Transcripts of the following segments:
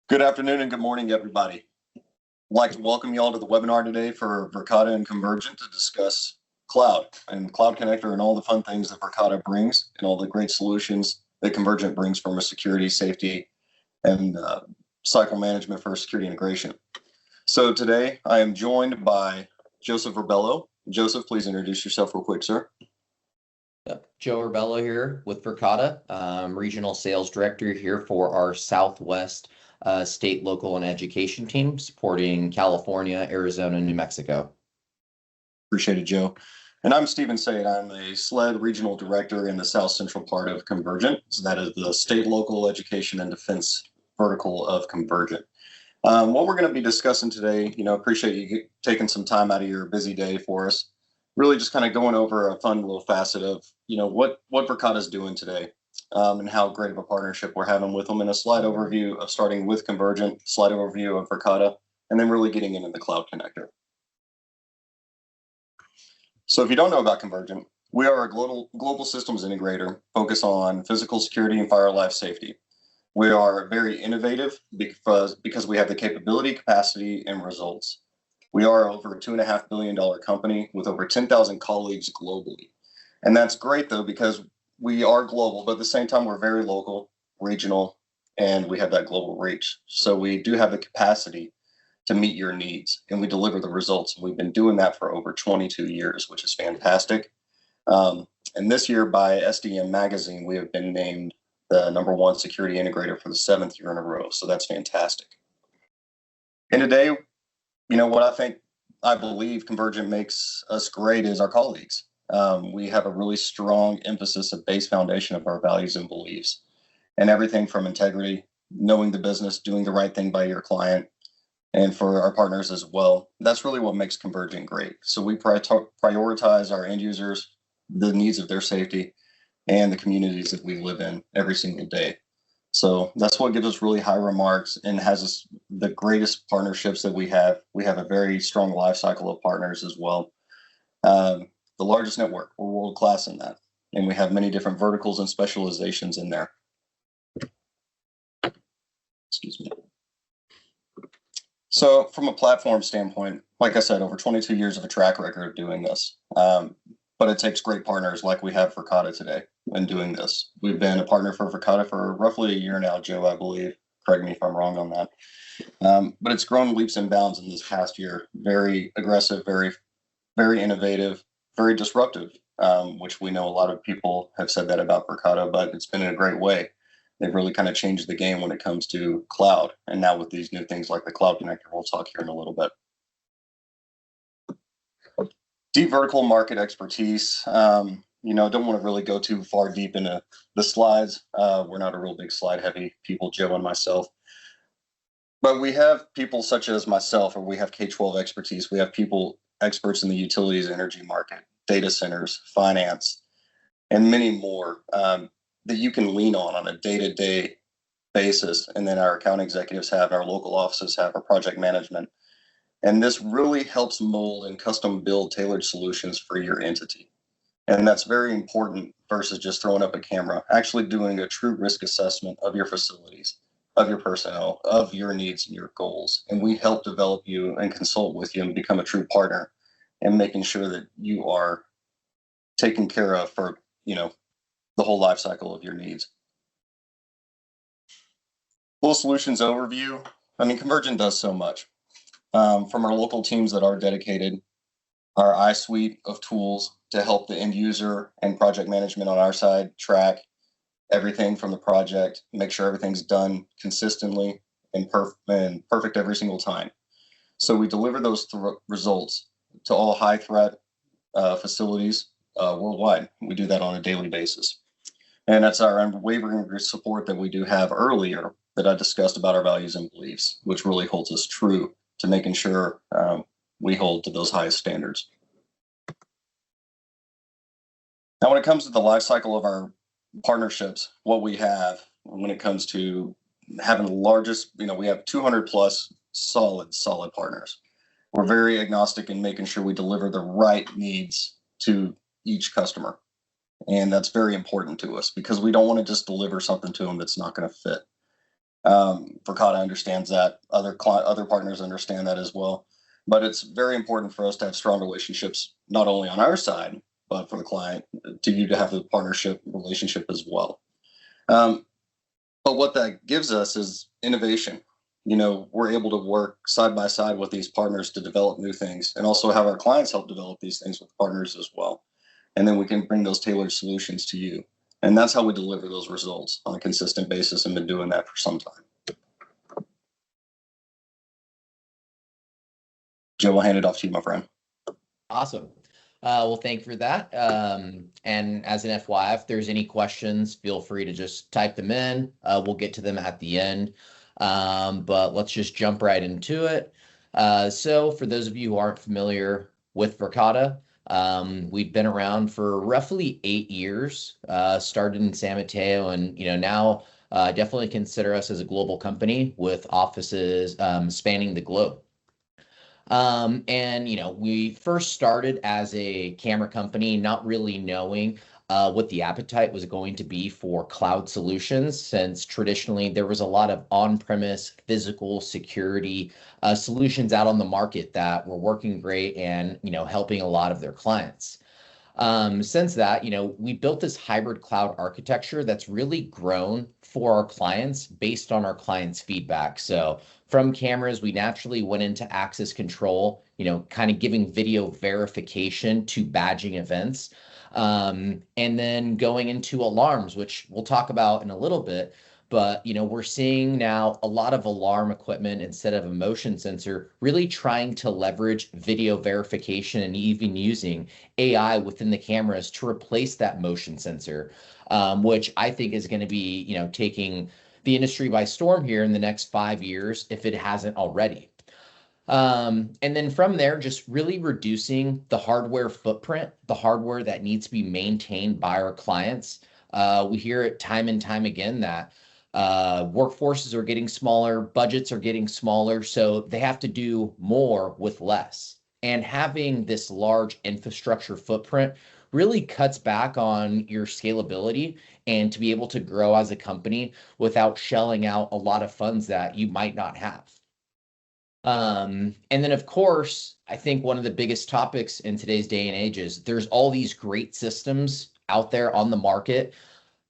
Good afternoon and good morning, everybody. I'd like to welcome you all to the webinar today for Verkada and Convergint to discuss cloud and Cloud Connector and all the fun things that Verkada brings and all the great solutions that Convergint brings from a security, safety, and cycle management for security integration. So today I am joined by Joseph Rebello. Joseph, please introduce yourself real quick, sir. Joe Rebello here with Verkada, Regional Sales Director here for our Southwest state, local, and education team supporting California, Arizona, and New Mexico. Appreciate it, Joe. And I'm Stephen Said. I'm a SLED Regional Director in the South Central part of Convergint. So that is the state, local, education, and defense vertical of Convergint. What we're going to be discussing today, appreciate you taking some time out of your busy day for us. Really just kind of going over a fun little facet of, what Verkada is doing today and how great of a partnership we're having with them, and a slide overview of starting with Convergint, slide overview of Verkada, and then really getting into the Cloud Connector. So if you don't know about Convergint, we are a global systems integrator focused on physical security and fire life safety. We are very innovative because we have the capability, capacity, and results. We are over a $2.5 billion company with over 10,000 colleagues globally. And that's great, though, because we are global, but at the same time, we're very local, regional, and we have that global reach. So we do have the capacity to meet your needs, and we deliver the results. We've been doing that for over 22 years, which is fantastic. And this year by SDM Magazine, we have been named the #1 security integrator for the 7th year in a row. So that's fantastic. And today, what I believe Convergint makes us great is our colleagues. We have a really strong emphasis, a base foundation of our values and beliefs, and everything from integrity, knowing the business, doing the right thing by your client, and for our partners as well. That's really what makes Convergint great. So we prioritize our end users, the needs of their safety, and the communities that we live in every single day. So that's what gives us really high remarks and has us the greatest partnerships that we have. We have a very strong life cycle of partners as well. The largest network, we're world class in that. And we have many different verticals and specializations in there. Excuse me. So from a platform standpoint, like I said, over 22 years of a track record of doing this. But it takes great partners like we have Verkada today in doing this. We've been a partner for Verkada for roughly a year now, Joe, I believe. Correct me if I'm wrong on that. But it's grown leaps and bounds in this past year. Very aggressive, very, very innovative, very disruptive, which we know a lot of people have said that about Verkada, but it's been in a great way. They've really kind of changed the game when it comes to cloud. And now with these new things like the Cloud Connector, we'll talk here in a little bit. Deep vertical market expertise. Don't want to really go too far deep into the slides. We're not a real big slide heavy people, Joe and myself. But we have people such as myself, or we have K-12 expertise. We have people experts in the utilities energy market, data centers, finance, and many more that you can lean on a day-to-day basis. And then our account executives have, our local offices have, our project management. And this really helps mold and custom build tailored solutions for your entity. And that's very important versus just throwing up a camera, actually doing a true risk assessment of your facilities, of your personnel, of your needs and your goals. And we help develop you and consult with you and become a true partner and making sure that you are taken care of for, the whole life cycle of your needs. Full solutions overview. Convergint does so much. From our local teams that are dedicated, our iSuite of tools to help the end user and project management on our side track everything from the project, make sure everything's done consistently and perfect every single time. So we deliver those results to all high threat facilities worldwide. We do that on a daily basis. And that's our unwavering support that we do have earlier that I discussed about our values and beliefs, which really holds us true to making sure we hold to those highest standards. Now, when it comes to the life cycle of our partnerships, what we have when it comes to having the largest, we have 200 plus solid partners. We're very agnostic in making sure we deliver the right needs to each customer. And that's very important to us because we don't want to just deliver something to them that's not going to fit. Verkada understands that. Other partners understand that as well. But it's very important for us to have strong relationships, not only on our side, but for the client, to have the partnership relationship as well. But what that gives us is innovation. We're able to work side by side with these partners to develop new things, and also have our clients help develop these things with partners as well. And then we can bring those tailored solutions to you. And that's how we deliver those results on a consistent basis, and been doing that for some time. Joe, I'll hand it off to you, my friend. Awesome. Well, thank you for that. And as an FYI, if there's any questions, feel free to just type them in. We'll get to them at the end. But let's just jump right into it. So for those of you who aren't familiar with Verkada, we've been around for roughly 8 years, started in San Mateo, and now definitely consider us as a global company with offices spanning the globe. And we first started as a camera company, not really knowing what the appetite was going to be for cloud solutions, since traditionally there was a lot of on-premise physical security solutions out on the market that were working great and helping a lot of their clients. Since that, we built this hybrid cloud architecture that's really grown for our clients based on our clients' feedback. So from cameras, we naturally went into access control, kind of giving video verification to badging events. And then going into alarms, which we'll talk about in a little bit. But we're seeing now a lot of alarm equipment instead of a motion sensor, really trying to leverage video verification and even using AI within the cameras to replace that motion sensor, which I think is going to be taking the industry by storm here in the next 5 years, if it hasn't already. And then from there, just really reducing the hardware footprint, the hardware that needs to be maintained by our clients. We hear it time and time again that workforces are getting smaller, budgets are getting smaller, so they have to do more with less. And having this large infrastructure footprint really cuts back on your scalability and to be able to grow as a company without shelling out a lot of funds that you might not have. And then, of course, I think one of the biggest topics in today's day and age is there's all these great systems out there on the market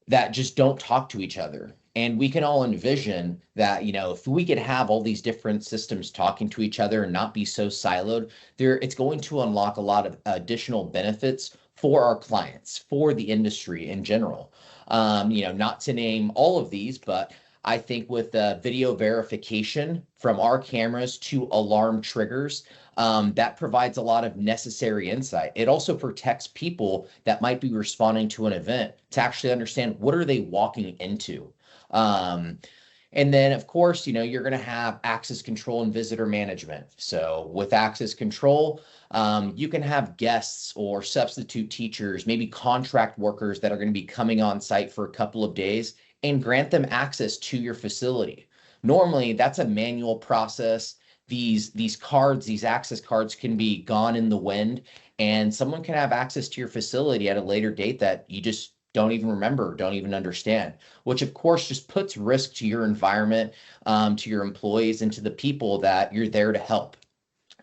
that just don't talk to each other. And we can all envision that, if we could have all these different systems talking to each other and not be so siloed, it's going to unlock a lot of additional benefits for our clients, for the industry in general. Not to name all of these, but I think with video verification from our cameras to alarm triggers, that provides a lot of necessary insight. It also protects people that might be responding to an event to actually understand what are they walking into. And then, of course, you're going to have access control and visitor management. So with access control, you can have guests or substitute teachers, maybe contract workers that are going to be coming on site for a couple of days, and grant them access to your facility. Normally, that's a manual process. These access cards can be gone in the wind, and someone can have access to your facility at a later date that you just don't even remember, don't even understand, which of course just puts risk to your environment, to your employees, and to the people that you're there to help.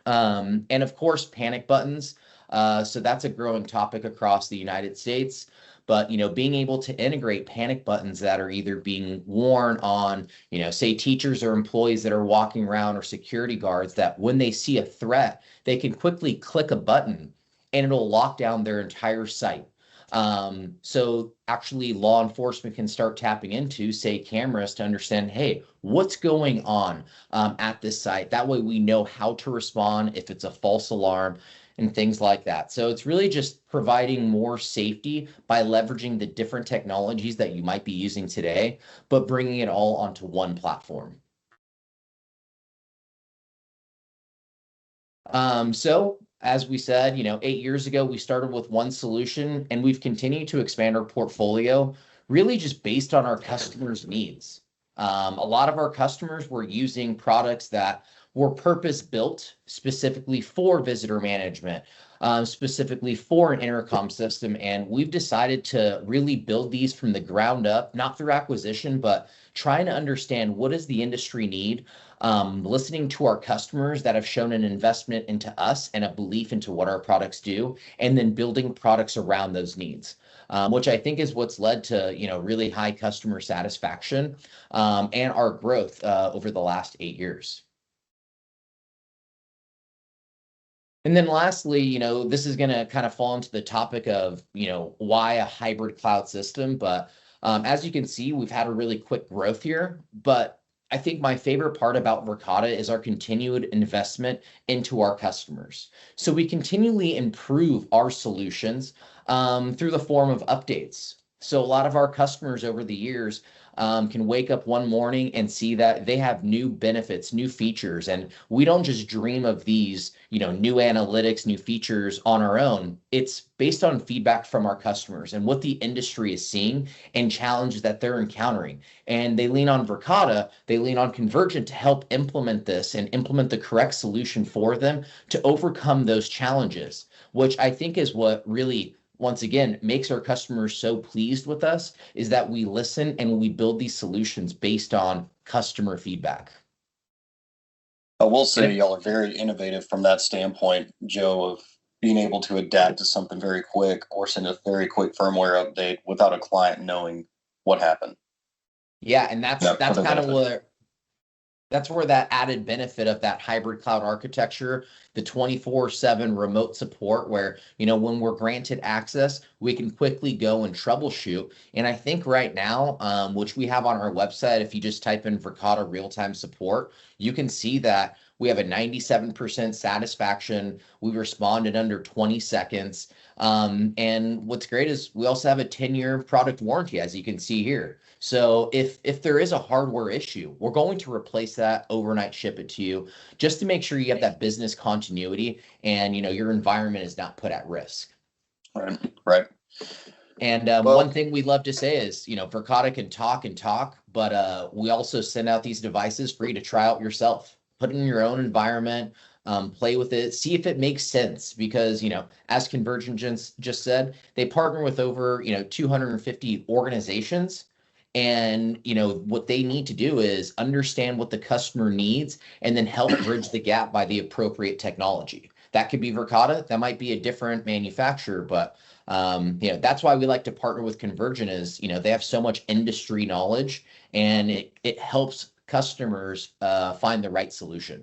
And of course, panic buttons. So that's a growing topic across the United States. But, being able to integrate panic buttons that are either being worn on, say teachers or employees that are walking around, or security guards, that when they see a threat, they can quickly click a button and it'll lock down their entire site. So actually law enforcement can start tapping into, say, cameras to understand, hey, what's going on at this site? That way we know how to respond if it's a false alarm and things like that. So it's really just providing more safety by leveraging the different technologies that you might be using today, but bringing it all onto one platform. So as we said, 8 years ago, we started with one solution, and we've continued to expand our portfolio, really just based on our customers' needs. A lot of our customers were using products that were purpose-built specifically for visitor management, specifically for an intercom system. And we've decided to really build these from the ground up, not through acquisition, but trying to understand what does the industry need, listening to our customers that have shown an investment into us and a belief into what our products do, and then building products around those needs. Which I think is what's led to, really high customer satisfaction, and our growth over the last 8 years. And then lastly, this is going to kind of fall into the topic of, why a hybrid cloud system. But as you can see, we've had a really quick growth here. But I think my favorite part about Verkada is our continued investment into our customers. So we continually improve our solutions through the form of updates. So a lot of our customers over the years can wake up one morning and see that they have new benefits, new features, and we don't just dream of these, new analytics, new features on our own. It's based on feedback from our customers and what the industry is seeing and challenges that they're encountering. And they lean on Verkada, they lean on Convergint to help implement this and implement the correct solution for them to overcome those challenges, which I think is what really, once again, makes our customers so pleased with us, is that we listen and we build these solutions based on customer feedback. I will say y'all are very innovative from that standpoint, Joe, of being able to adapt to something very quick or send a very quick firmware update without a client knowing what happened. Yeah, and that's kind of where that added benefit of that hybrid cloud architecture, the 24/7 remote support, where, when we're granted access, we can quickly go and troubleshoot. And I think right now, which we have on our website, if you just type in Verkada real-time support, you can see that we have a 97% satisfaction. We respond in under 20 seconds. And what's great is we also have a 10-year product warranty, as you can see here. So if there is a hardware issue, we're going to replace that, overnight ship it to you, just to make sure you have that business continuity and, your environment is not put at risk. Right. And one thing we love to say is, Verkada can talk and talk, but we also send out these devices for you to try out yourself. Put it in your own environment, play with it, see if it makes sense. Because, as Convergint just said, they partner with over, 250 organizations. And, what they need to do is understand what the customer needs and then help bridge the gap by the appropriate technology. That could be Verkada, that might be a different manufacturer, but that's why we like to partner with Convergint is, they have so much industry knowledge and it helps customers find the right solution.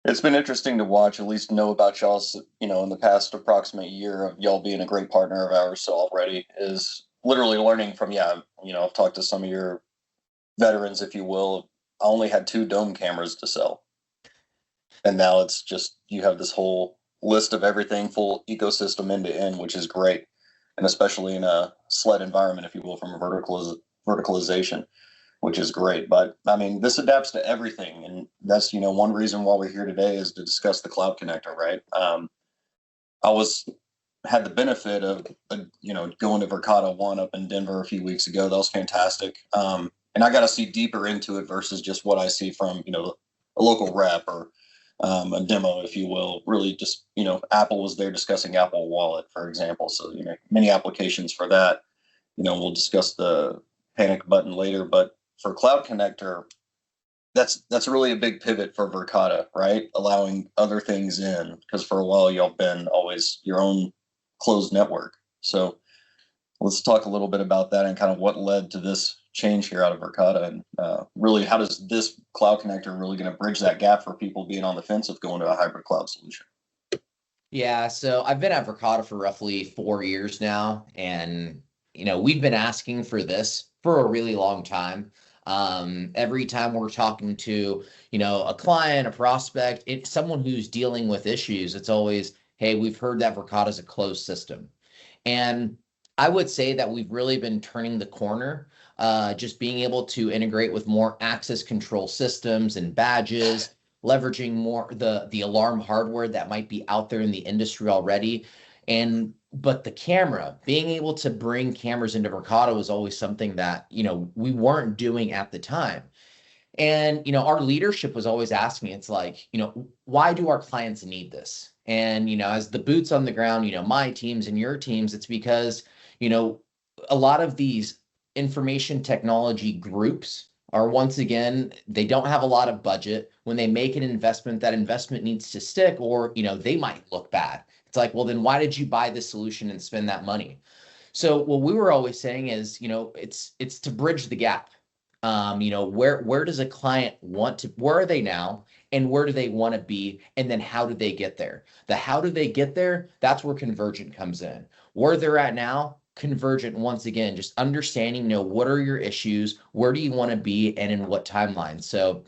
It's been interesting to watch, at least know about y'all's, in the past approximate year of y'all being a great partner of ours. So already is literally learning from, I've talked to some of your veterans, if you will. I only had 2 dome cameras to sell. And now it's just, you have this whole list of everything, full ecosystem end to end, which is great. And especially in a SLED environment, if you will, from a verticalization, which is great. But I mean, this adapts to everything. And that's, one reason why we're here today is to discuss the Cloud Connector, right? I had the benefit of, going to Verkada One up in Denver a few weeks ago. That was fantastic. And I got to see deeper into it versus just what I see from, a local rep or a demo, if you will. Really just, Apple was there discussing Apple Wallet, for example. So, many applications for that. We'll discuss the panic button later, but for Cloud Connector, that's really a big pivot for Verkada, right? Allowing other things in, because for a while y'all been always your own closed network. So let's talk a little bit about that and kind of what led to this change here out of Verkada, and really how does this Cloud Connector really going to bridge that gap for people being on the fence of going to a hybrid cloud solution? Yeah, so I've been at Verkada for roughly 4 years now, and we've been asking for this for a really long time. Every time we're talking to, a client, a prospect, someone who's dealing with issues, it's always, hey, we've heard that Verkada is a closed system. And I would say that we've really been turning the corner, just being able to integrate with more access control systems and badges, leveraging more the alarm hardware that might be out there in the industry already. But the camera, being able to bring cameras into Verkada was always something that, we weren't doing at the time. And, our leadership was always asking, it's like, why do our clients need this? And, as the boots on the ground, my teams and your teams, it's because, you know, a lot of these information technology groups are, once again, they don't have a lot of budget. When they make an investment, that investment needs to stick, or, they might look bad. It's like, well, then why did you buy this solution and spend that money? So what we were always saying is, it's to bridge the gap. Where does a client want to, where are they now, and where do they want to be, and then how do they get there? The how do they get there? That's where Convergent comes in. Where they're at now, Convergent, once again, just understanding, what are your issues, where do you want to be, and in what timeline. So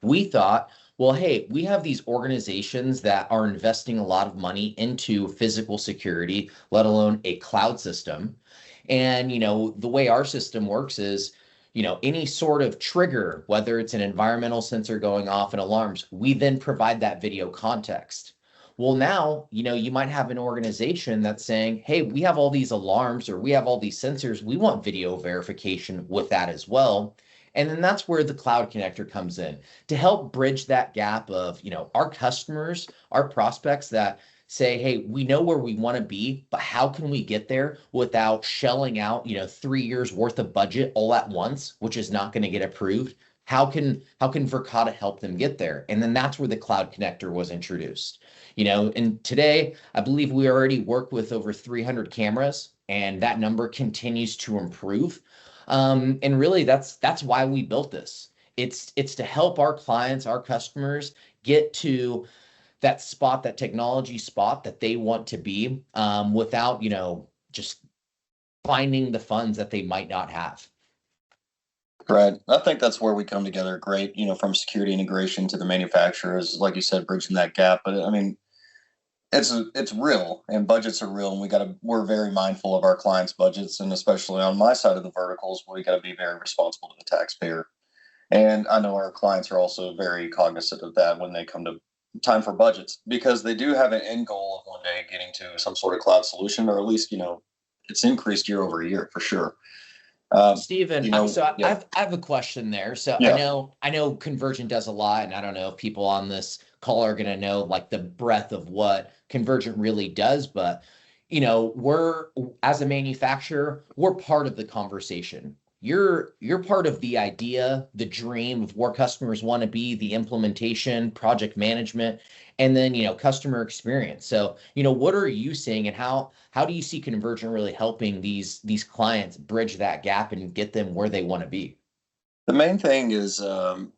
we thought, well, hey, we have these organizations that are investing a lot of money into physical security, let alone a cloud system. And, the way our system works is, any sort of trigger, whether it's an environmental sensor going off and alarms, we then provide that video context. Well, now, you might have an organization that's saying, hey, we have all these alarms or we have all these sensors. We want video verification with that as well. And then that's where the Cloud Connector comes in to help bridge that gap of, our customers, our prospects that say, hey, we know where we want to be, but how can we get there without shelling out, 3 years worth of budget all at once, which is not going to get approved? How can Verkada help them get there? And then that's where the Cloud Connector was introduced. And today, I believe we already work with over 300 cameras, and that number continues to improve. And really, that's why we built this. It's to help our clients, our customers, get to that spot, that technology spot that they want to be, without, just finding the funds that they might not have. Right. I think that's where we come together great, from security integration to the manufacturers, like you said, bridging that gap. But I mean, it's real, and budgets are real, and we're very mindful of our clients' budgets, and especially on my side of the verticals, we got to be very responsible to the taxpayer. And I know our clients are also very cognizant of that when they come to time for budgets, because they do have an end goal of one day getting to some sort of cloud solution, or at least, it's increased year over year for sure. Stephen, Yeah, I have a question there. So yeah, I know Convergent does a lot, and I don't know if people on this call are going to know like the breadth of what Convergent really does, but we're, as a manufacturer, we're part of the conversation. You're part of the idea, the dream of where customers want to be, the implementation, project management, and then customer experience. So what are you seeing, and how do you see Convergent really helping these clients bridge that gap and get them where they want to be? the main thing is, ESRM,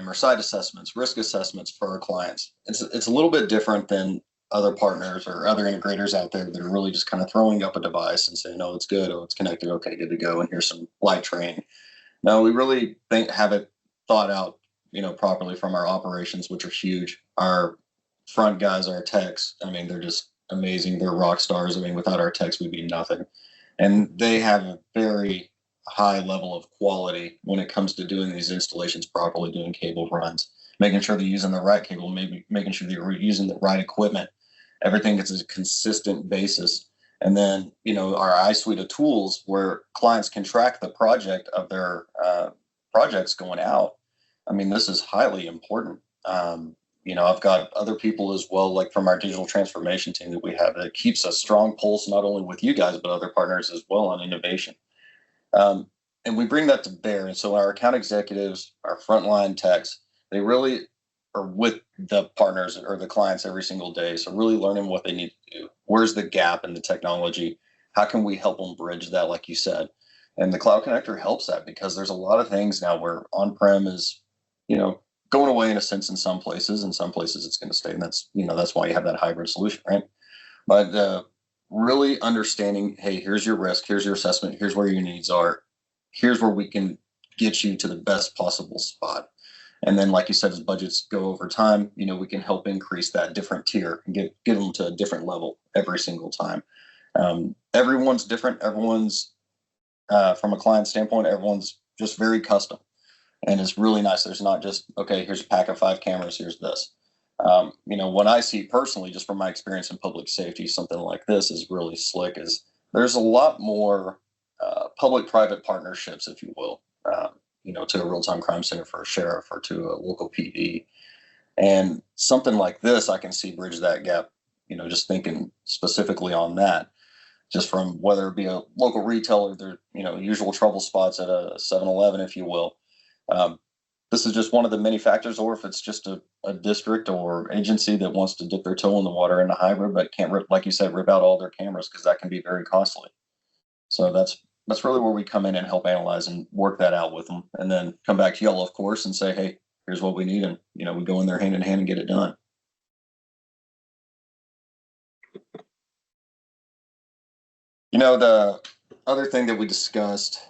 or site assessments, risk assessments for our clients. It's a little bit different than other partners or other integrators out there that are really just kind of throwing up a device and saying, "Oh, it's good. Oh, it's connected. Okay, good to go." And here's some light train. No, we really have it thought out, properly from our operations, which are huge. Our front guys, our techs, I mean, they're just amazing. They're rock stars. I mean, without our techs, we'd be nothing. And they have a very high level of quality when it comes to doing these installations properly, doing cable runs, making sure they're using the right cable, maybe making sure they're using the right equipment. Everything gets a consistent basis. And then, our iSuite of tools where clients can track the project of their projects going out. I mean, this is highly important. I've got other people as well, like from our digital transformation team that we have, that keeps a strong pulse, not only with you guys, but other partners as well, on innovation. And we bring that to bear. And so our account executives, our frontline techs, they really are with the partners or the clients every single day. So really learning what they need to do. Where's the gap in the technology? How can we help them bridge that, like you said? And the Cloud Connector helps that, because there's a lot of things now where on-prem is, going away in a sense in some places. In some places it's going to stay. And that's why you have that hybrid solution, right? But really understanding, hey, here's your risk, here's your assessment, here's where your needs are, here's where we can get you to the best possible spot. And then, like you said, as budgets go over time, we can help increase that different tier and get them to a different level every single time. Everyone's different. Everyone's, from a client standpoint, everyone's just very custom. And it's really nice. There's not just, okay, here's a pack of 5 cameras, here's this. What I see personally, just from my experience in public safety, something like this is really slick. Is there's a lot more public-private partnerships, if you will, to a real-time crime center for a sheriff or to a local PD. And something like this, I can see bridge that gap, just thinking specifically on that, just from whether it be a local retailer, their, usual trouble spots at a 7-Eleven, if you will. Um, this is just one of the many factors, or if it's just a district or agency that wants to dip their toe in the water in a hybrid, but can't, like you said, rip out all their cameras because that can be very costly. So that's really where we come in and help analyze and work that out with them, and then come back to y'all, of course, and say, hey, here's what we need, and we go in there hand in hand and get it done. The other thing that we discussed,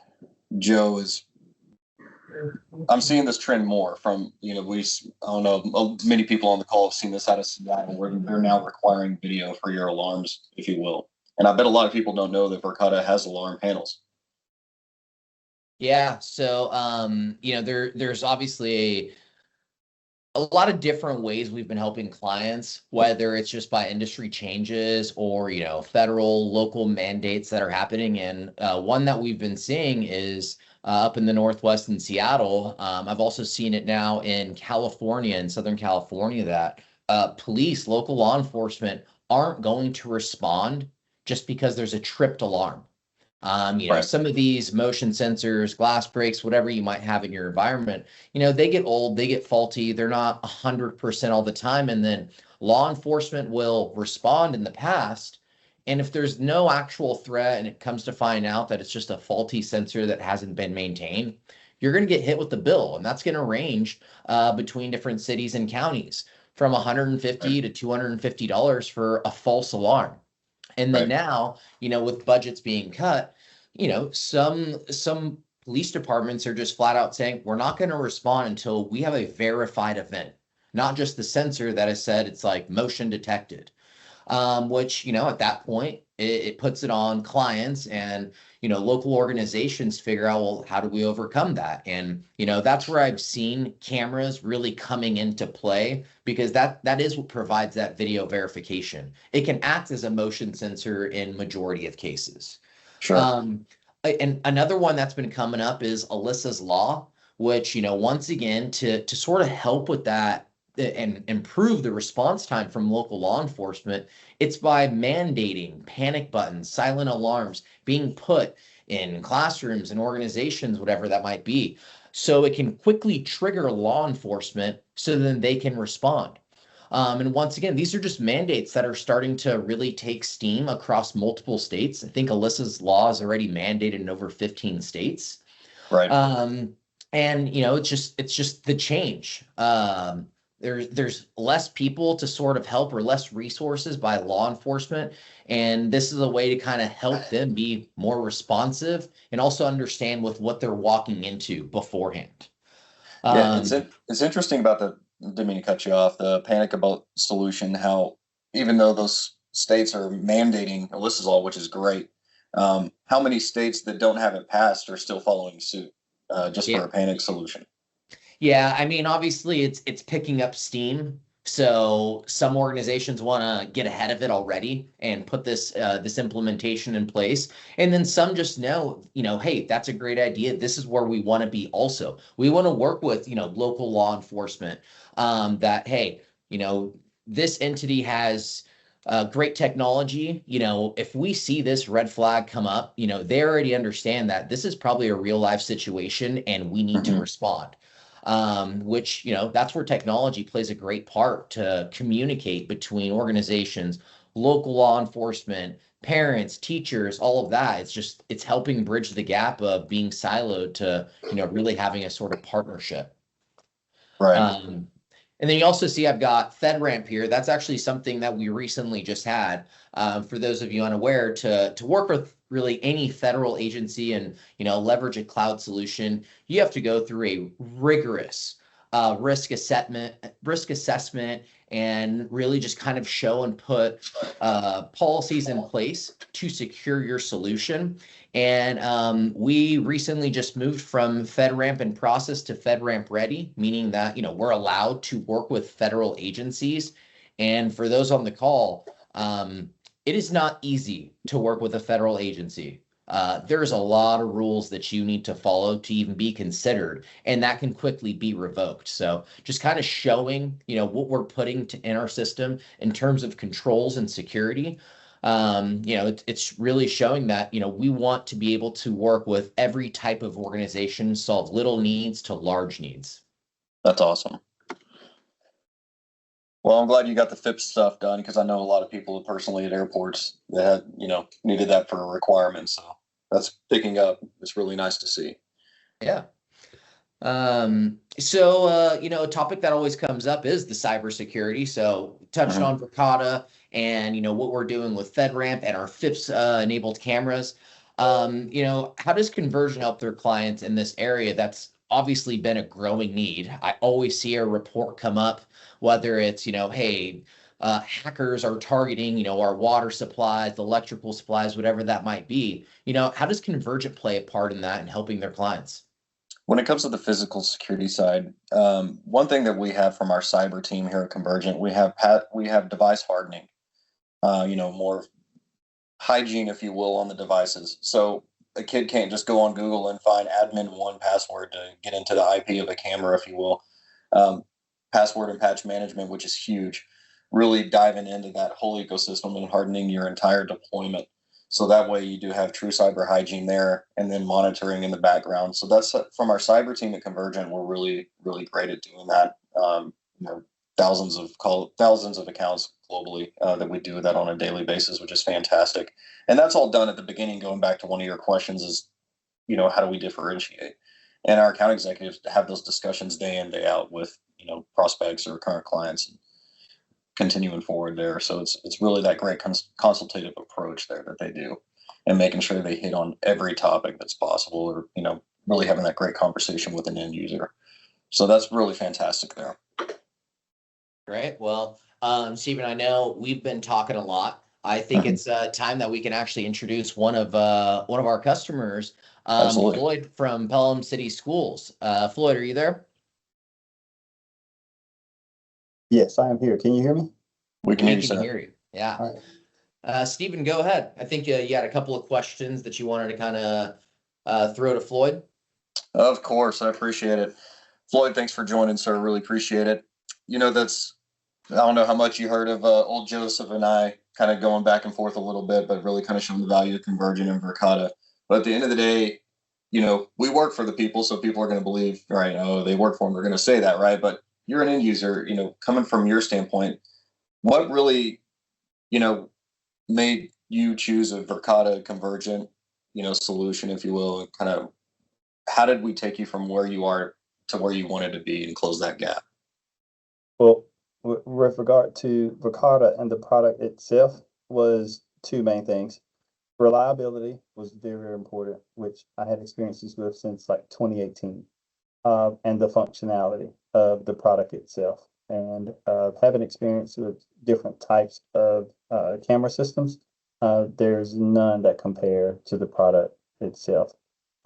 Joe, is I'm seeing this trend more from, I don't know, many people on the call have seen this out of Seattle, where they're now requiring video for your alarms, if you will. And I bet a lot of people don't know that Verkada has alarm panels. Yeah, so there's obviously a lot of different ways we've been helping clients, whether it's just by industry changes or federal, local mandates that are happening. And one that we've been seeing is up in the Northwest in Seattle. I've also seen it now in California, in Southern California, that police, local law enforcement aren't going to respond just because there's a tripped alarm. Right. Some of these motion sensors, glass breaks, whatever you might have in your environment, they get old, they get faulty, they're not 100% all the time. And then law enforcement will respond in the past. And if there's no actual threat and it comes to find out that it's just a faulty sensor that hasn't been maintained, you're going to get hit with the bill. And that's going to range between different cities and counties from $150 to $250 for a false alarm. And then now, with budgets being cut, some police departments are just flat out saying, we're not going to respond until we have a verified event, not just the sensor that has said it's like motion detected. Which, at that point, it puts it on clients and, local organizations figure out, well, how do we overcome that? And, that's where I've seen cameras really coming into play, because that is what provides that video verification. It can act as a motion sensor in majority of cases. Sure. And another one that's been coming up is Alyssa's Law, which, once again, to sort of help with that and improve the response time from local law enforcement, it's by mandating panic buttons, silent alarms being put in classrooms and organizations, whatever that might be, so it can quickly trigger law enforcement so then they can respond. And once again, these are just mandates that are starting to really take steam across multiple states. I think Alyssa's Law is already mandated in over 15 states. Right. And it's just the change. There's less people to sort of help, or less resources by law enforcement. And this is a way to kind of help them be more responsive and also understand with what they're walking into beforehand. Yeah, it's interesting about didn't mean to cut you off, the panic about solution, how even though those states are mandating Alyssa's Law, which is great, how many states that don't have it passed are still following suit just for a panic solution? Yeah, I mean, obviously it's picking up steam. So some organizations want to get ahead of it already and put this implementation in place. And then some just know, hey, that's a great idea. This is where we want to be also. We want to work with, local law enforcement that, hey, this entity has great technology. If we see this red flag come up, they already understand that this is probably a real life situation and we need to respond. Which, that's where technology plays a great part to communicate between organizations, local law enforcement, parents, teachers, all of that. It's helping bridge the gap of being siloed to, really having a sort of partnership. Right. And then you also see I've got FedRAMP here. That's actually something that we recently just had. For those of you unaware, to work with really any federal agency and leverage a cloud solution, you have to go through a rigorous risk assessment, and really just kind of show and put policies in place to secure your solution. And we recently just moved from FedRAMP in process to FedRAMP ready, meaning that we're allowed to work with federal agencies. And for those on the call, it is not easy to work with a federal agency. there's a lot of rules that you need to follow to even be considered, and that can quickly be revoked. So just kind of showing, what we're putting in our system in terms of controls and security. It's really showing that, we want to be able to work with every type of organization, solve little needs to large needs. That's awesome. Well, I'm glad you got the FIPS stuff done, because I know a lot of people personally at airports that had, needed that for requirements. So that's picking up. It's really nice to see. Yeah. A topic that always comes up is the cybersecurity. So touched on Verkada and, what we're doing with FedRAMP and our FIPS enabled cameras. How does Convergint help their clients in this area? That's obviously been a growing need. I always see a report come up, whether it's, hey, hackers are targeting, our water supplies, the electrical supplies, whatever that might be. How does Convergint play a part in that and helping their clients? When it comes to the physical security side, one thing that we have from our cyber team here at Convergint, we have device hardening, more hygiene, if you will, on the devices. So a kid can't just go on Google and find admin one password to get into the IP of a camera, if you will. Password and patch management, which is huge, really diving into that whole ecosystem and hardening your entire deployment. So that way you do have true cyber hygiene there, and then monitoring in the background. So that's from our cyber team at Convergint. We're really, really great at doing that. Thousands of accounts globally that we do that on a daily basis, which is fantastic. And that's all done at the beginning. Going back to one of your questions is, how do we differentiate? And our account executives have those discussions day in, day out with, prospects or current clients, and continuing forward there. So it's really that great consultative approach there that they do, and making sure they hit on every topic that's possible, or, really having that great conversation with an end user. So that's really fantastic there. Great. Well, Stephen, I know we've been talking a lot. I think it's time that we can actually introduce one of our customers, Floyd from Pelham City Schools. Floyd, are you there? Yes, I am here. Can you hear me? We can hear you. Yeah. All right. Stephen, go ahead. I think you had a couple of questions that you wanted to kind of throw to Floyd. Of course, I appreciate it. Floyd, thanks for joining, sir. Really appreciate it. I don't know how much you heard of old Joseph and I kind of going back and forth a little bit, but really kind of showing the value of Convergint and Verkada. But at the end of the day, we work for the people, so people are going to believe, right? Oh, they work for them. They're going to say that, right? But you're an end user, coming from your standpoint, what really, made you choose a Verkada-Convergint, solution, if you will, and kind of how did we take you from where you are to where you wanted to be and close that gap? Well, with regard to Verkada and the product itself, was two main things. Reliability was very, very important, which I had experiences with since like 2018, and the functionality of the product itself, and having experience with different types of camera systems. There's none that compare to the product itself.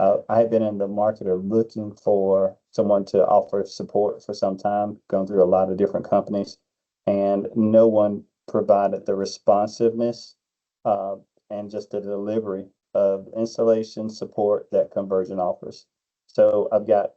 I had been in the market or looking for someone to offer support for some time, going through a lot of different companies, and no one provided the responsiveness and just the delivery of installation support that Convergint offers. So I've got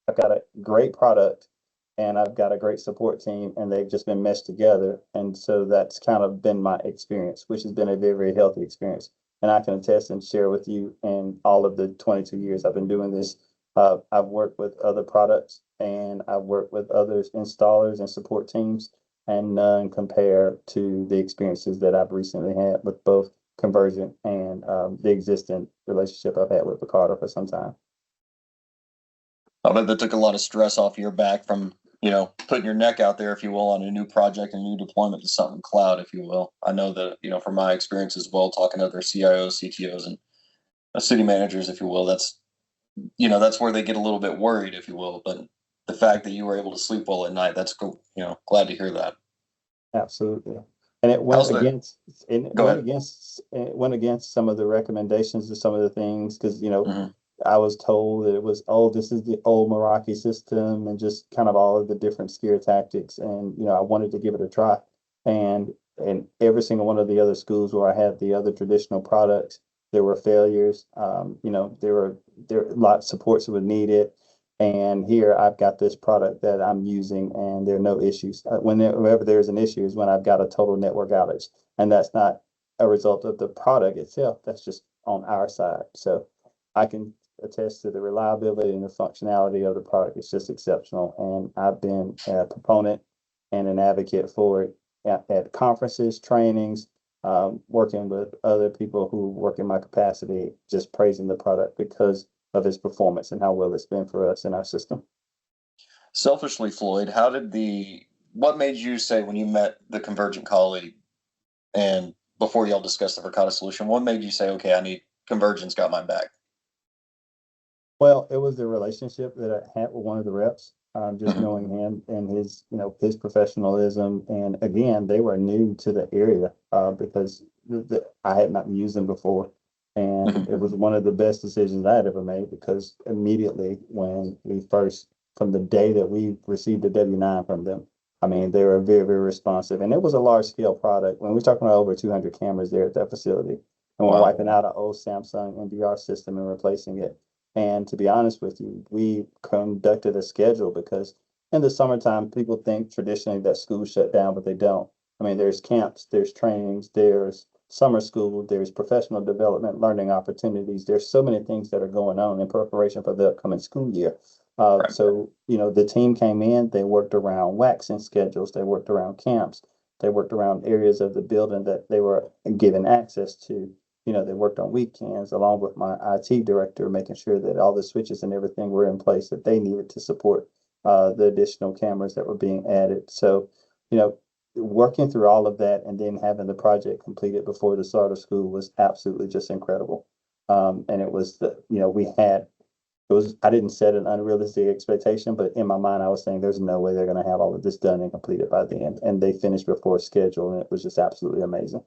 a great product, and I've got a great support team, and they've just been meshed together. And so that's kind of been my experience, which has been a very, very healthy experience. And I can attest and share with you, in all of the 22 years I've been doing this, I've worked with other products, and I've worked with other installers and support teams, and none compare to the experiences that I've recently had with both Convergint and the existing relationship I've had with Verkada for some time. I bet that took a lot of stress off your back from, putting your neck out there, if you will, on a new project and new deployment to something cloud, if you will. I know that, from my experience as well, talking to other CIOs, CTOs, and city managers, if you will, that's where they get a little bit worried, if you will. But the fact that you were able to sleep well at night, that's cool. Glad to hear that. Absolutely. And it went against some of the recommendations of some of the things, because, I was told that it was, this is the old Meraki system, and just kind of all of the different scare tactics. And, I wanted to give it a try. And every single one of the other schools where I had the other traditional products, there were failures. There were lots of supports that were needed. And here I've got this product that I'm using and there are no issues. Whenever there's an issue is when I've got a total network outage. And that's not a result of the product itself. That's just on our side. So I can attest to the reliability and the functionality of the product. It's just exceptional. And I've been a proponent and an advocate for it at conferences, trainings, working with other people who work in my capacity, just praising the product because of its performance and how well it's been for us in our system. Selfishly, Floyd, what made you say when you met the Convergent colleague and before y'all discussed the Verkada solution, what made you say, okay, Convergent's got my back? Well, it was the relationship that I had with one of the reps, just knowing him and his professionalism. And again, they were new to the area, because I had not used them before. And it was one of the best decisions I had ever made because immediately from the day that we received the W-9 from them, I mean, they were very, very responsive. And it was a large scale product. When we're talking about over 200 cameras there at that facility, and we're wiping out an old Samsung NVR system and replacing it. And to be honest with you, we conducted a schedule because in the summertime, people think traditionally that schools shut down, but they don't. I mean, there's camps, there's trainings, there's summer school, there's professional development, learning opportunities. There's so many things that are going on in preparation for the upcoming school year. Right. So, the team came in, they worked around waxing schedules, they worked around camps, they worked around areas of the building that they were given access to. They worked on weekends along with my IT director, making sure that all the switches and everything were in place that they needed to support the additional cameras that were being added. So, working through all of that and then having the project completed before the start of school was absolutely just incredible. And it was I didn't set an unrealistic expectation, but in my mind, I was saying there's no way they're going to have all of this done and completed by the end. And they finished before schedule, and it was just absolutely amazing.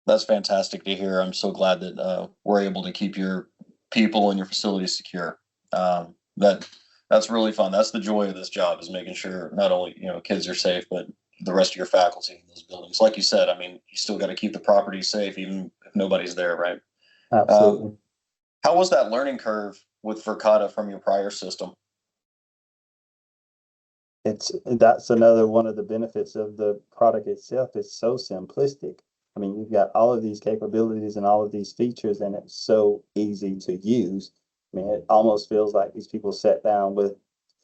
That's fantastic to hear. I'm so glad that we're able to keep your people and your facilities secure. That's really fun. That's the joy of this job, is making sure not only kids are safe, but the rest of your faculty in those buildings. Like you said, I mean, you still got to keep the property safe even if nobody's there, right? Absolutely. How was that learning curve with Verkada from your prior system? That's another one of the benefits of the product itself. It's so simplistic. I mean, you've got all of these capabilities and all of these features, and it's so easy to use. I mean, it almost feels like these people sat down with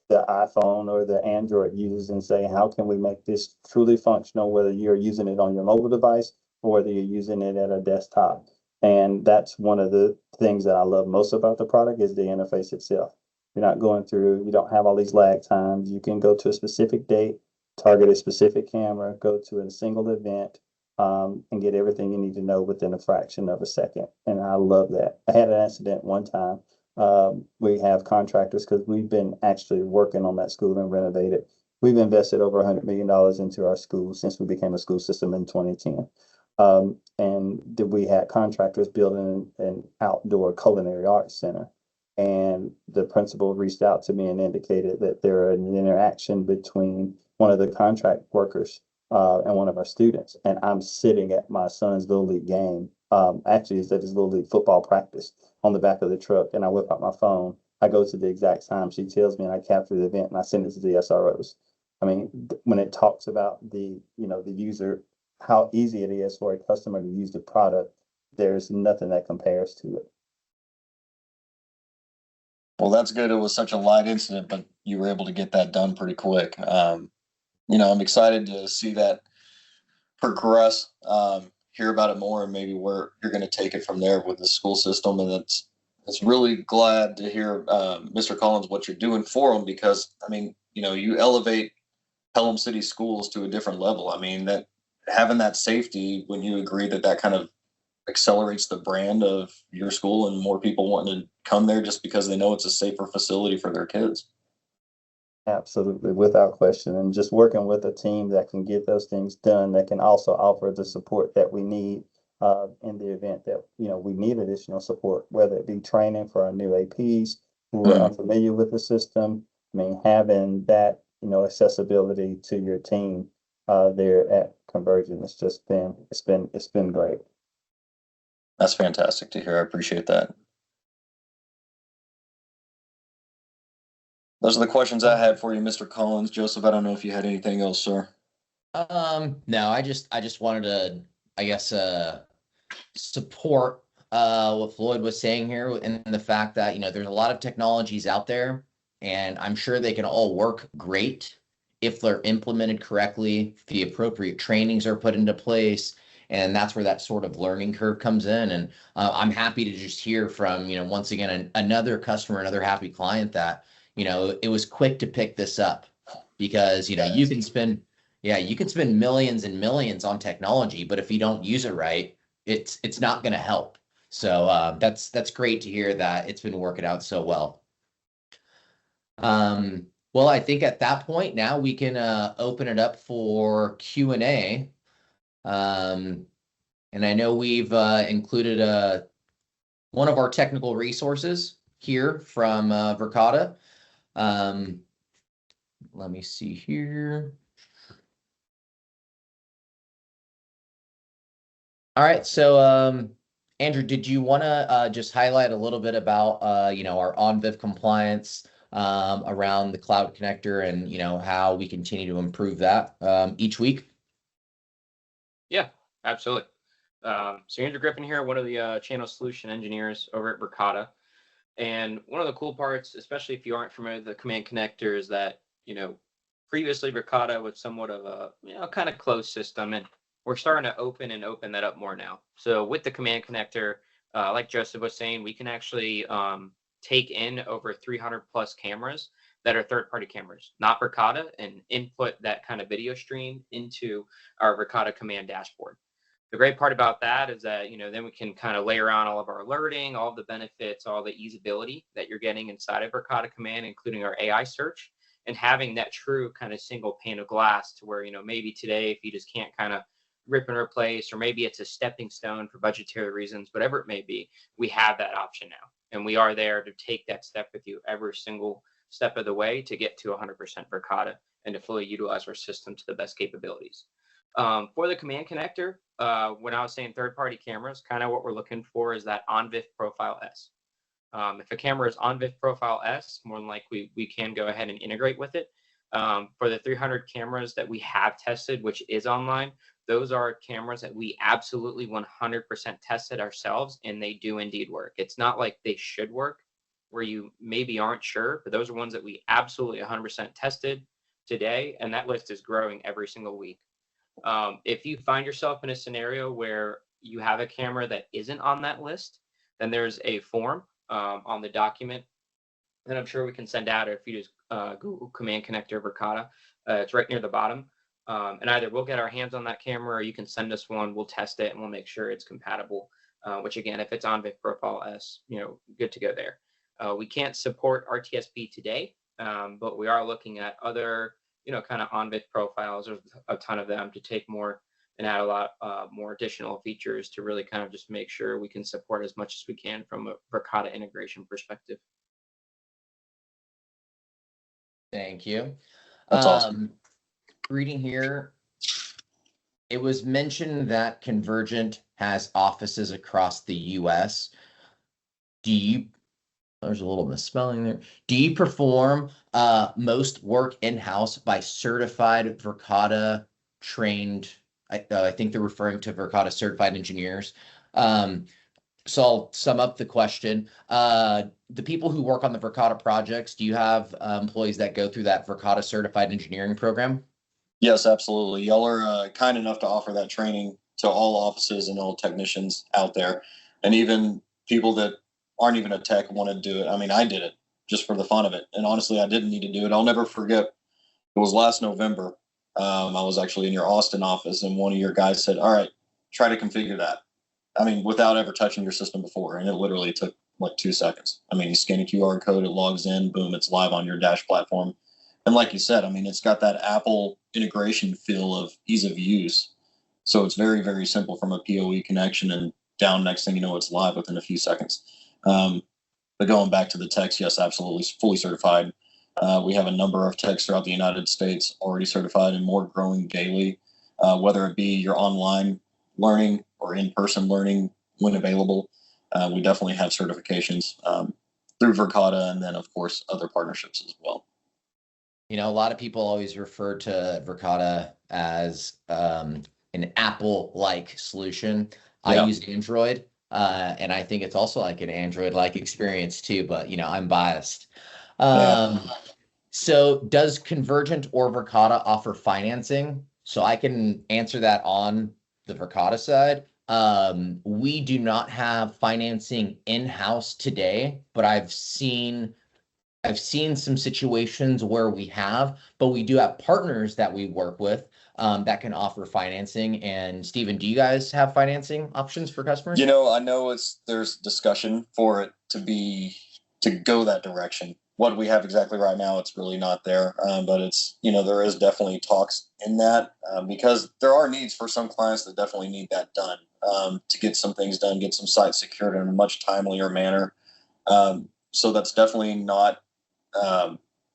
the iPhone or the Android users and say, how can we make this truly functional, whether you're using it on your mobile device or whether you're using it at a desktop. And that's one of the things that I love most about the product is the interface itself. You're not going through, you don't have all these lag times. You can go to a specific date, target a specific camera, go to a single event, and get everything you need to know within a fraction of a second. And I love that. I had an incident one time. We have contractors because we've been actually working on that school and renovated. We've invested over $100 million into our school since we became a school system in 2010. And we had contractors building an outdoor culinary arts center. And the principal reached out to me and indicated that there was an interaction between one of the contract workers and one of our students. And I'm sitting at my son's Little League game. Actually, it's at his Little League football practice on the back of the truck. And I whip out my phone. I go to the exact time she tells me, and I capture the event and I send it to the SROs. I mean, when it talks about the user, how easy it is for a customer to use the product, there's nothing that compares to it. Well, that's good. It was such a light incident, but you were able to get that done pretty quick. I'm excited to see that progress, hear about it more, and maybe where you're going to take it from there with the school system. And it's really glad to hear, Mr. Collins, what you're doing for them, because I mean, you elevate Pelham City schools to a different level. I mean, that having that safety, when you agree that kind of accelerates the brand of your school and more people wanting to come there just because they know it's a safer facility for their kids. Absolutely, without question. And just working with a team that can get those things done, that can also offer the support that we need in the event that, we need additional support, whether it be training for our new APs who are unfamiliar with the system. I mean, having that, accessibility to your team there at Convergent, it's been great. That's fantastic to hear. I appreciate that. Those are the questions I had for you, Mr. Collins. Joseph, I don't know if you had anything else, sir. No, I just wanted to, I guess, support what Floyd was saying here, and the fact that, you know, there's a lot of technologies out there, and I'm sure they can all work great if they're implemented correctly, if the appropriate trainings are put into place, and that's where that sort of learning curve comes in. And I'm happy to just hear from, you know, once again, another customer, another happy client that, you know, it was quick to pick this up, because, you know, you can spend, yeah, you can spend millions and millions on technology, but if you don't use it right, it's not going to help. So that's great to hear that it's been working out so well. Well, I think at that point now we can open it up for Q&A. And I know we've included one of our technical resources here from Verkada. Let me see here. All right, so Andrew, did you want to just highlight a little bit about you know, our ONVIF compliance around the cloud connector, and, you know, how we continue to improve that each week? Yeah, absolutely. So Andrew Griffin here, one of the channel solution engineers over at Verkada. And one of the cool parts, especially if you aren't familiar with the command connector, is that, you know, previously Verkada was somewhat of a, you know, kind of closed system, and we're starting to open that up more now. So with the command connector, like Joseph was saying, we can actually take in over 300 plus cameras that are third-party cameras, not Verkada, and input that kind of video stream into our Verkada command dashboard. The great part about that is that, you know, then we can kind of layer on all of our alerting, all the benefits, all the easeability that you're getting inside of Verkada command, including our AI search, and having that true kind of single pane of glass to where, you know, maybe today, if you just can't kind of rip and replace, or maybe it's a stepping stone for budgetary reasons, whatever it may be, we have that option now. And we are there to take that step with you every single step of the way to get to 100% Verkada and to fully utilize our system to the best capabilities. For the command connector, when I was saying third-party cameras, kind of what we're looking for is that ONVIF Profile S. If a camera is ONVIF Profile S, more than likely we can go ahead and integrate with it. For the 300 cameras that we have tested, which is online, those are cameras that we absolutely 100% tested ourselves, and they do indeed work. It's not like they should work, where you maybe aren't sure, but those are ones that we absolutely 100% tested today, and that list is growing every single week. If you find yourself in a scenario where you have a camera that isn't on that list, then there's a form on the document that I'm sure we can send out, or if you just Google Command Connector Verkada, it's right near the bottom. And either we'll get our hands on that camera, or you can send us one, we'll test it, and we'll make sure it's compatible, which again, if it's ONVIF Profile S, you know, good to go there. We can't support RTSP today, but we are looking at other, you know, kind of ONVIF profiles. There's a ton of them to take more and add a lot more additional features to really kind of just make sure we can support as much as we can from a Verkada integration perspective. Thank you. That's awesome. Reading here, it was mentioned that Convergint has offices across the US. There's a little misspelling there. Do you perform most work in-house by certified Verkada trained? I think they're referring to Verkada certified engineers. So I'll sum up the question. The people who work on the Verkada projects, do you have employees that go through that Verkada certified engineering program? Yes, absolutely. Y'all are kind enough to offer that training to all offices and all technicians out there, and even people that aren't even a tech want to do it. I mean, I did it just for the fun of it, and honestly, I didn't need to do it. I'll never forget. It was last November. I was actually in your Austin office, and one of your guys said, "All right, try to configure that." I mean, without ever touching your system before, and it literally took like 2 seconds. I mean, you scan a QR code, it logs in, boom, it's live on your Dash platform. And like you said, I mean, it's got that Apple integration feel of ease of use. So it's very, very simple from a PoE connection, and down, next thing you know, it's live within a few seconds. But going back to the techs, yes, absolutely, fully certified. We have a number of techs throughout the United States already certified, and more growing daily, whether it be your online learning or in-person learning. when available. We definitely have certifications through Verkada, and then of course other partnerships as well. You know, a lot of people always refer to Verkada as an Apple-like solution. I use Android, and I think it's also like an Android-like experience too, but you know, I'm biased. So does Convergint or Verkada offer financing? So I can answer that on the Verkada side. We do not have financing in-house today, but I've seen some situations where we have, but we do have partners that we work with that can offer financing. And Stephen, do you guys have financing options for customers? You know, I know there's discussion for it to go that direction. What we have exactly right now, it's really not there. But it's, you know, there is definitely talks in that because there are needs for some clients that definitely need that done to get some things done, get some sites secured in a much timelier manner. So that's definitely not,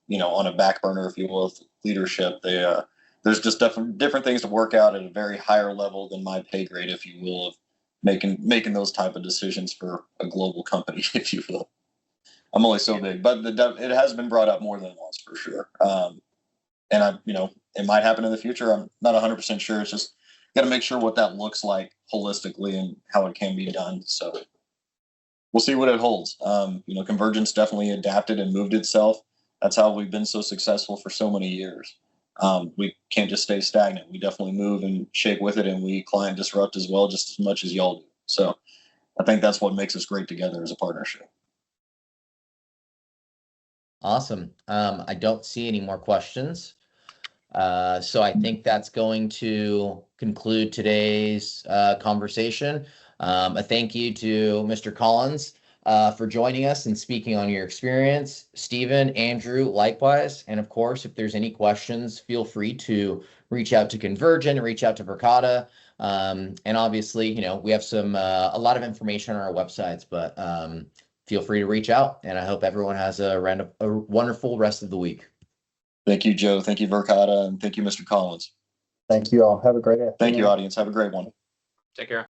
you know, on a back burner, if you will, with leadership. There's just different things to work out at a very higher level than my pay grade, if you will, of making those type of decisions for a global company, if you will. I'm only so big, but it has been brought up more than once for sure. And you know, it might happen in the future. I'm not 100% sure. It's just got to make sure what that looks like holistically and how it can be done. So we'll see what it holds. You know, Convergent's definitely adapted and moved itself. That's how we've been so successful for so many years. We can't just stay stagnant. We definitely move and shape with it, and we client disrupt as well, just as much as y'all do. So I think that's what makes us great together as a partnership. Awesome. I don't see any more questions. So I think that's going to conclude today's conversation. A thank you to Mr. Collins for joining us and speaking on your experience. Stephen, Andrew, likewise. And of course, if there's any questions, feel free to reach out to Convergint, reach out to Verkada. And obviously, you know, we have a lot of information on our websites, but feel free to reach out. And I hope everyone has a wonderful rest of the week. Thank you, Joe. Thank you, Verkada. And thank you, Mr. Collins. Thank you all. Have a great afternoon. Thank you, audience. Have a great one. Take care.